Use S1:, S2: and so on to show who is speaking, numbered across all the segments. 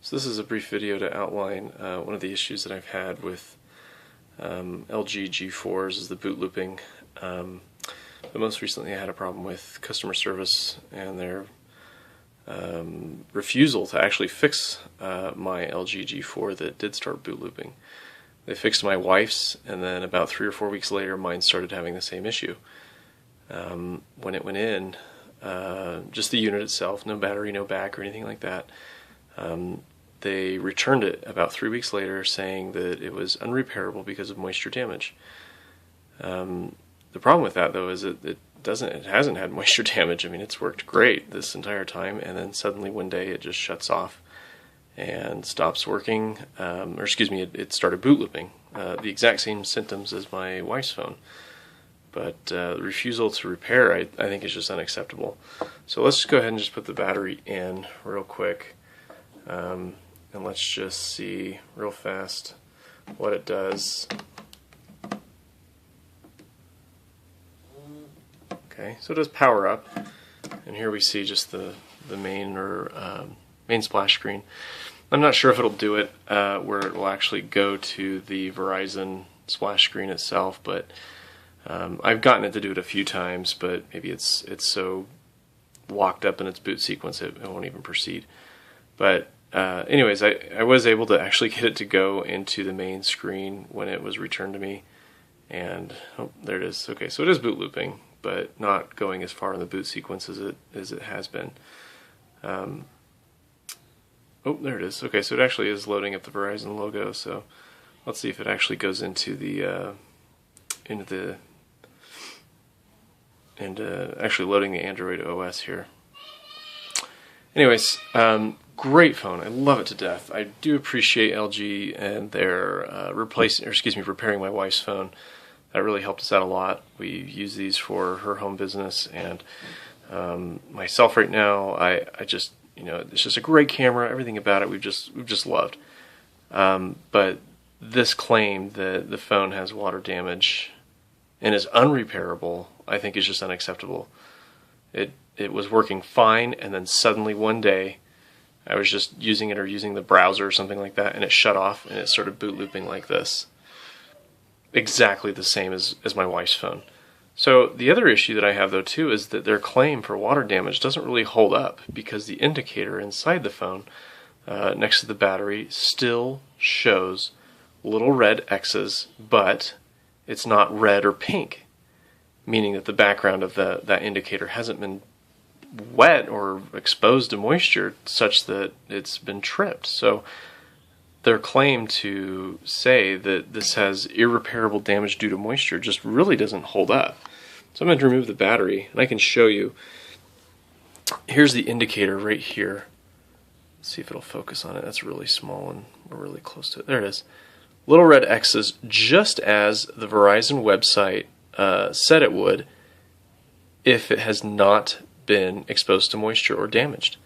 S1: So this is a brief video to outline one of the issues that I've had with LG G4s is the boot looping. But most recently I had a problem with customer service and their refusal to actually fix my LG G4 that did start boot looping. They fixed my wife's, and then about 3 or 4 weeks later mine started having the same issue. When it went in, just the unit itself, no battery, no back or anything like that, they returned it about 3 weeks later saying that it was unrepairable because of moisture damage. The problem with that though is it hasn't had moisture damage. I mean, it's worked great this entire time, and then suddenly one day it just shuts off and stops working, or excuse me, it started boot looping. The exact same symptoms as my wife's phone. But the refusal to repair, I think, is just unacceptable. So let's just go ahead and just put the battery in real quick. And let's just see real fast what it does. Okay, so it does power up, and here we see just the main main splash screen. I'm not sure if it'll do it where it will actually go to the Verizon splash screen itself, but I've gotten it to do it a few times, but maybe it's so locked up in its boot sequence it won't even proceed. But anyways, I was able to actually get it to go into the main screen when it was returned to me, and oh, there it is. Okay, so it is boot looping, but not going as far in the boot sequence as it has been. Oh, there it is. Okay, so it actually is loading up the Verizon logo. So let's see if it actually goes into the actually loading the Android OS here. Anyways, great phone. I love it to death. I do appreciate LG and their repairing my wife's phone. That really helped us out a lot. We use these for her home business, and myself right now, I just, it's just a great camera. Everything about it we've just loved. But this claim that the phone has water damage and is unrepairable, I think, is just unacceptable. It was working fine, and then suddenly one day I was just using it or using the browser or something like that, and it shut off and it started boot looping like this. Exactly the same as my wife's phone. So the other issue that I have though too is that their claim for water damage doesn't really hold up, because the indicator inside the phone next to the battery still shows little red X's, but it's not red or pink, meaning that the background of that indicator hasn't been wet or exposed to moisture such that it's been tripped. So their claim to say that this has irreparable damage due to moisture just really doesn't hold up. So I'm going to remove the battery, and I can show you. Here's the indicator right here. Let's see if it'll focus on it. That's really small and we're really close to it. There it is. Little red X's, just as the Verizon website said it would if it has not been exposed to moisture or damaged.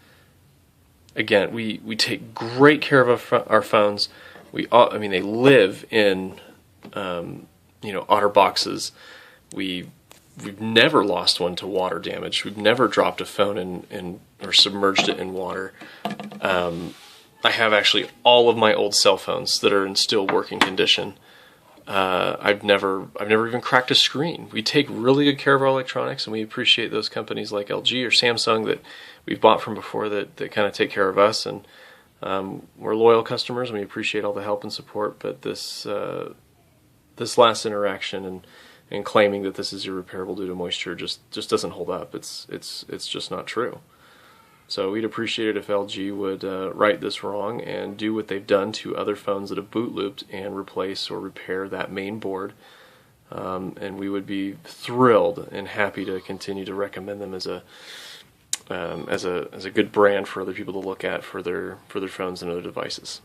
S1: Again, we take great care of our phones. I mean, they live in otter boxes. We've never lost one to water damage. We've never dropped a phone in or submerged it in water. I have actually all of my old cell phones that are in still working condition. I've never even cracked a screen. We take really good care of our electronics, and we appreciate those companies like LG or Samsung that we've bought from before that kind of take care of us, and we're loyal customers and we appreciate all the help and support. But this last interaction and claiming that this is irreparable due to moisture just doesn't hold up. It's just not true. So we'd appreciate it if LG would right this wrong and do what they've done to other phones that have boot looped and replace or repair that main board. And we would be thrilled and happy to continue to recommend them as a good brand for other people to look at for their phones and other devices.